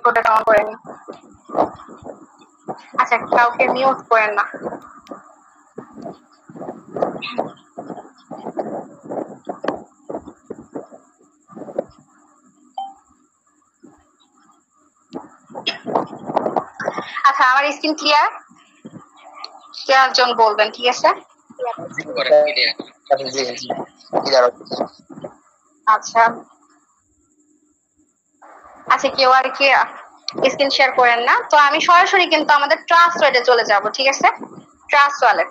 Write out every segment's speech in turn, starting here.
কোডটা অন করে নি। আচ্ছা, কাউকে মিউট করেন না। আচ্ছা, আমার স্ক্রিন ক্লিয়ার? জন বলবেন, ঠিক আছে? আচ্ছা আচ্ছা, কেউ আর কি স্ক্রিন শেয়ার করেন না। তো আমি সরাসরি কিন্তু আমাদের ট্রাস্ট ওয়ালেটে চলে যাব, ঠিক আছে? Trust wallet.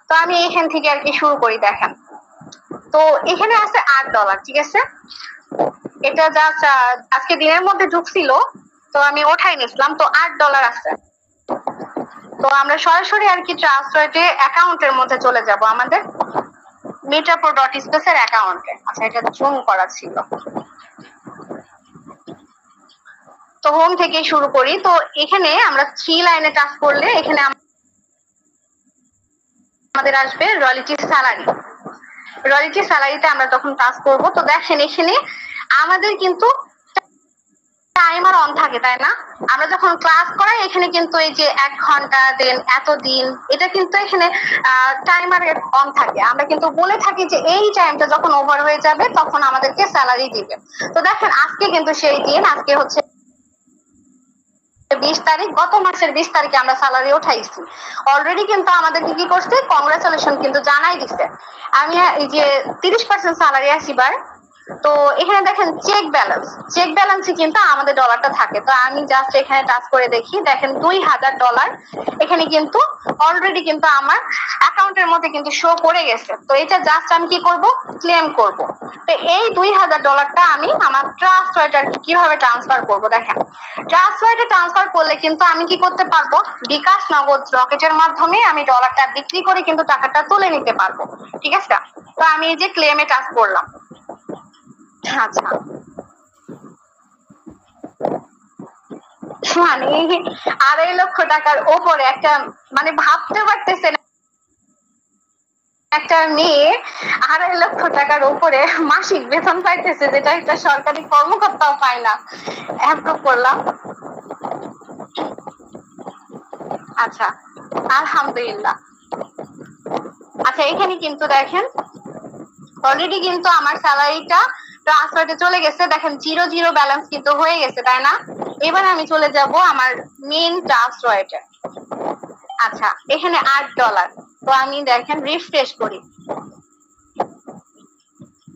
তো আমি এখান থেকে আর কি শুরু করি। দেখেন, তো এখানে আছে $8, ঠিক আছে? এটা জাস্ট আজকে দিনের মধ্যে ঢুকছিল, তো আমি ওঠাই নিছিলাম। তো $8 আছে। তো আমরা সরাসরি আর কি ট্রাস্ট ওয়ালেটে অ্যাকাউন্টের মধ্যে চলে যাব, আমাদের metapro.space এর অ্যাকাউন্টে। আচ্ছা, এটা জুম করা ছিল। তো হোম থেকে শুরু করি। তো এখানে আমরা 3 লাইনে টাচ করলে এখানে আমাদের আসবে রয়্যালটি স্যালারি। রয়্যালটি স্যালারিতে আমরা তখন টাচ করব। তো দেখেন এখানে আমাদের কিন্তু টাইমার অন থাকে, তাই না? আমরা যখন ক্লাস করাই এখানে কিন্তু এই যে 1 ঘন্টা দেন এতদিন, এটা কিন্তু এখানে টাইমার অন থাকে। আমরা কিন্তু বলে থাকি যে এই টাইমটা যখন ওভার হয়ে যাবে তখন আমাদেরকে স্যালারি দিবে। তো দেখেন আজকে কিন্তু সেই দিন, আজকে হচ্ছে 20 তারিখ। গত মাসের 20 তারিখে আমরা স্যালারি উঠাইছি অলরেডি। কিন্তু আমাদেরকে কি করছে, কংগ্রাচুলেশন কিন্তু জানাই দিছে। আমি এই যে 30% স্যালারি আসিবার। তো এখানে দেখেন চেক ব্যালেন্সে কিন্তু আমাদের ডলারটা থাকে। তো আমি জাস্ট এখানে টাচ করে দেখি, দেখেন $2000 এখানে কিন্তু অলরেডি কিন্তু আমার অ্যাকাউন্টের মধ্যে কিন্তু শো করে গেছে। তো এটা জাস্ট আমি কি করব, ক্লেম করব। তো এই $2000টা আমি আমার ট্রাস্ট ওয়ালেটে কিভাবে ট্রান্সফার করব? দেখেন, ট্রাস্ট ওয়ালেটে ট্রান্সফার করলে কিন্তু আমি কি করতে পারবো, বিকাশ নগদ রকেটের মাধ্যমে আমি ডলারটা বিক্রি করে কিন্তু টাকাটা তুলে নিতে পারবো, ঠিক আছে? তো আমি এই যে ক্লেমে টাচ করলাম। আচ্ছা, মানে $2.5 লক্ষ উপরে একটা, মানে ভাবতে পারতেছেন একটা মেয়ে $2.5 লক্ষ উপরে মাসিক বেতন পাইতেছে, যেটা একটা সরকারি কর্মকর্তাও পায় না। অ্যাপ্রুভ করলাম। আচ্ছা, আলহামদুলিল্লাহ। আচ্ছা, এখানে কিন্তু দেখেন অলরেডি কিন্তু আমার স্যালারিটা ট্রান্সফারে চলে গেছে। দেখেন 0 ব্যালেন্স কিন্তু হয়ে গেছে, তাই না? এবার আমি চলে যাব আমার মেইন ট্রাস্ট ওয়ালেটে। আচ্ছা, এখানে $8। তো আমি দেখেন রিফ্রেশ করি।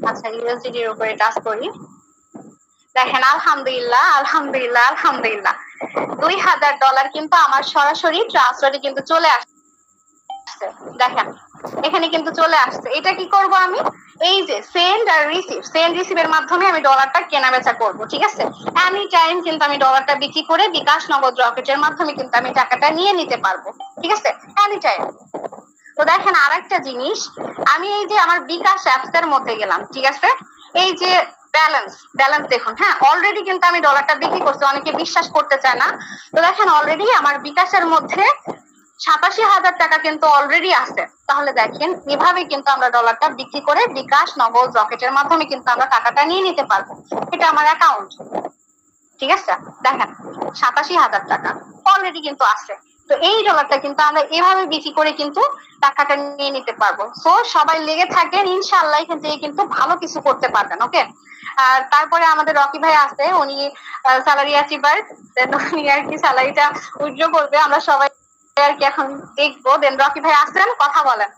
আচ্ছা, ইউএসডি এর উপরে টাচ করি। দেখেন আলহামদুলিল্লাহ $2000 কিন্তু আমার সরাসরি ট্রাস্ট ওয়ালেটে কিন্তু চলে আসছে। দেখেন এখানে কিন্তু চলে আসছে। এটা কি করব আমি, এই যে সেন্ড আর রিসিভের মাধ্যমে আমি ডলারটা কেনা বেচা করব, ঠিক আছে? এনি টাইম কিন্তু আমি ডলারটা বিক্রি করে বিকাশ নগদ রকেটের মাধ্যমে কিন্তু আমি টাকাটা নিয়ে নিতে পারবো, ঠিক আছে? Any time. তো দেখেন আরেকটা জিনিস, আমি এই যে আমার বিকাশ অ্যাপস এর মধ্যে গেলাম, ঠিক আছে? এই যে ব্যালেন্স দেখুন, হ্যাঁ অলরেডি কিন্তু আমি ডলারটা বিক্রি করছি। অনেকে বিশ্বাস করতে চায় না। তো দেখেন অলরেডি আমার বিকাশের মধ্যে 87,000 টাকা কিন্তু অলরেডি আছে। তাহলে দেখেন এভাবে কিন্তু আমরা ডলারটা বিক্রি করে বিকাশ নগদ রকেটের মাধ্যমে কিন্তু আমরা টাকাটা নিয়ে নিতে পারবো। এটা আমার অ্যাকাউন্ট, ঠিক আছে? দেখেন 87,000 টাকা অলরেডি কিন্তু আছে। তো এই ডলারটা কিন্তু আমরা এভাবে বিক্রি করে কিন্তু টাকাটা নিয়ে নিতে পারবো। সো সবাই লেগে থাকেন, ইনশাআল্লাহ এখান থেকে কিন্তু ভালো কিছু করতে পারবেন। ওকে, আর তারপরে আমাদের রকি ভাই আছে, উনি স্যালারি অ্যাচিভার, উনি আর কি স্যালারিটা উইথড্র করবে। আমরা সবাই আর কি এখন দেখবো। দেন রকি ভাই আসছেন, কথা বলেন।